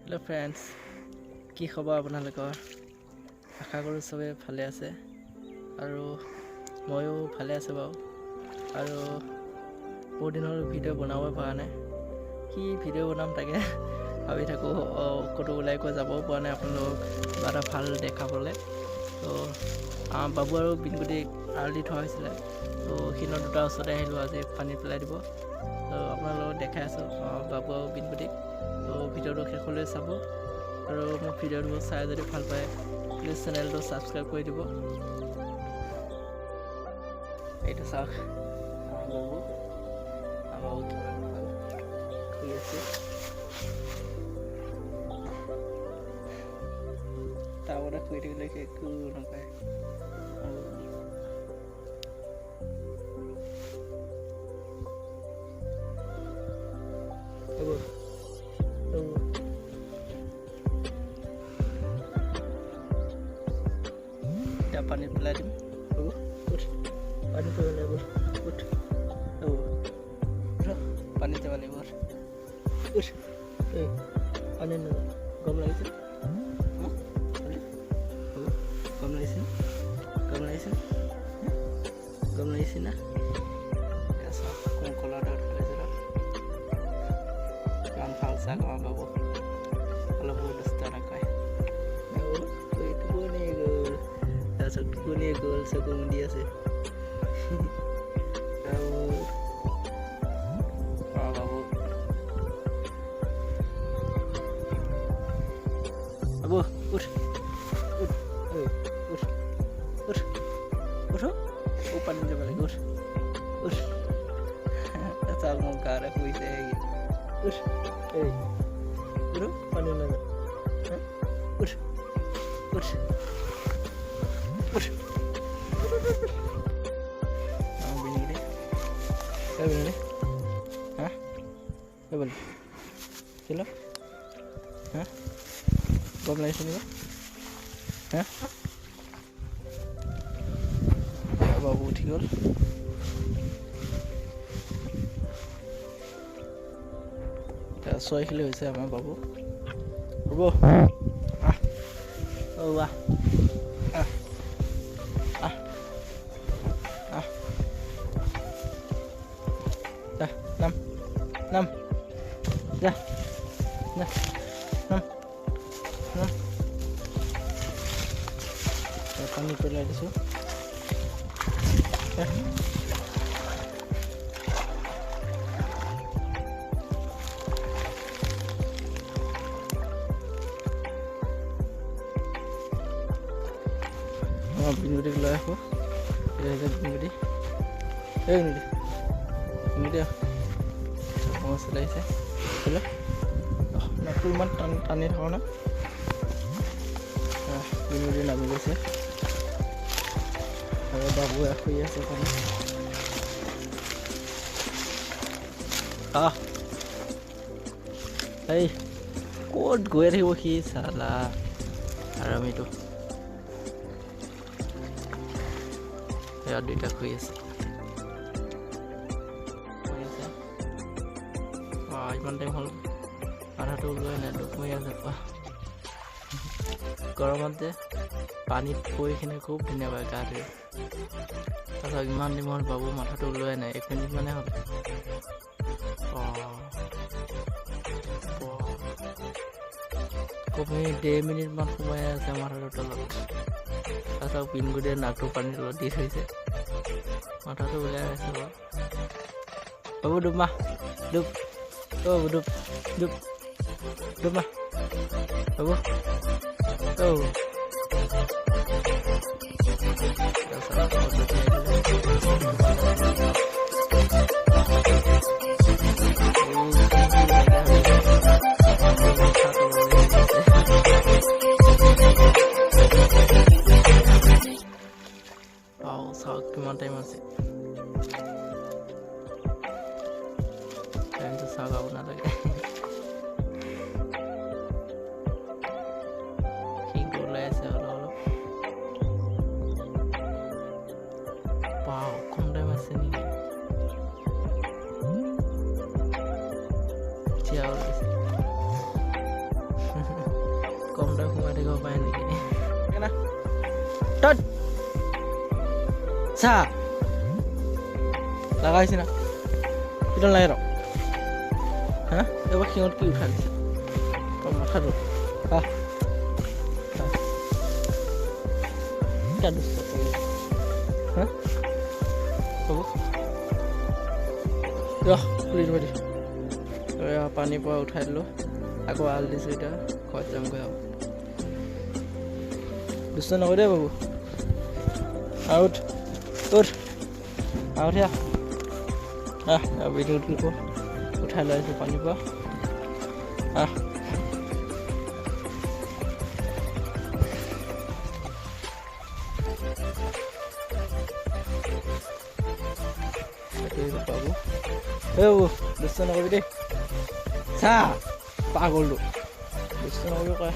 Hello' friends, কি খবৰ আপোনালোকৰ? আশা কৰোঁ চবে ভালে আছে আৰু ময়ো ভালে আছোঁ বাৰু। আৰু বহুত দিনৰ ভিডিঅ' বনাবই পৰা নাই। কি ভিডিঅ' বনাম তাকে ভাবি থাকোঁ। ক'তো ওলাই কৈ যাবও পৰা নাই আপোনালোকক কিবা এটা ভাল দেখাবলৈ। তো বাবু আৰু বিনগুটি আল দি থোৱা হৈছিলে, তো সিহঁতৰ দুটা ওচৰতে আহিলোঁ আজি পানী পেলাই দিব। তো আপোনালোকক দেখাই আছোঁ বাবু আৰু বিনগুটিক। তো ভিডিঅ'টো শেষলৈ চাব আৰু মোৰ ভিডিঅ'টো চাই যদি ভাল পায় প্লিজ চেনেলটো ছাবস্ক্ৰাইব কৰি দিব। এইটো চাওক, বাবু আমাৰ কিমান ভাল শুই আছে। টাৱতে শুই থাকিলে একো নাপায়। এতিয়া পানীত পেলাই দিম। পানী পেলাই উঠ পানীতে পানী বৰ উঠ পানী নাযায়। গৰম লাগিছে, গৰম লাগিছে, গৰম লাগিছে, গৰম লাগিছে না? কোন কলৰতে উঠাইছে ইমান ভাল চাহ আমাৰ বাবু। অলপ বহুত দুষ্ট নকয়। টোপনি গ'ল, তাৰপিছত টোপনিয়ে গ'ল, চকু মুদি আছে। বাবু বাবু উঠ উঠ উঠ উঠ উঠ পানী যাব লাগে। উঠ উঠ চাওক মোৰ গাৰে শুইছে। উঠ উঠ পানী নাযায়। উঠ উঠ উঠ গৰম লাগিছে নেকি? বাবু উঠি গ'ল। এতিয়া 6 খেলি হৈছে আমাৰ বাবু। হ'ব নাম নাম যা নাম নাম পানী পেলাই দিছোঁ। বিনগুটিক লৈ আহোঁ। বিনগুটি বিনগুটি চিলাইছে নাকটো ইমান টানি থাকোঁ না। বিনগুটি নামি গৈছে আৰু বাবুৱে শুই আছে পানী। এই ক'ত গৈ থাকিব সি চালা আৰামিটো। ইয়াত দুইটা শুই আছে। ইমান টাইম হ'ল মাথাটো ওলোৱাই নাই, দুখ মাৰি আছে। গৰমত যে পানীত পৰি কিনে খুব ধুনীয়া পায় গা ধুই। তাৰপিছত ইমান দিন হ'ল বাবু মাথাটো ওলোৱাই নাই, 1 মিনিট মানে হ'ল। কমেও 1.5 মিনিটমান সোমাই আছে মাথাটোৰ তলত। তাৰপিছত বিনগুটিয়ে নাকটো পানীৰ তলত দি থৈছে, মাথাটো ওলাই আছে বাৰু। বাবু ডুব মা, ডুব বাবু ডুব ডুব ডুব মা বাবু। চাওক কিমান টাইম আছে। টাইমটো চাওক আপোনালোকে। ওলাই আছে অলপ অলপ। কম টাইম আছে নেকি? তত চা লাগাইছি না পিটন লাগে ৰ হা এবাৰ সিহঁত কি উঠাই দিছে মাথাটো খুলি দিব দি পানীৰ পৰা উঠাই দিলোঁ আকৌ আল দিছোঁ এতিয়া ঘৰত যামগৈ আৰু দুষ্ট নকৰি দেই বাবু আউট উঠ আউট ভিডিঅ'ত কি কওঁ উঠাই লৈ আছোঁ পানীৰ পৰা বাবু বাবু দুষ্ট নকৰিবি দেই চা পাগলটো দুষ্ট নকৰিবি কয়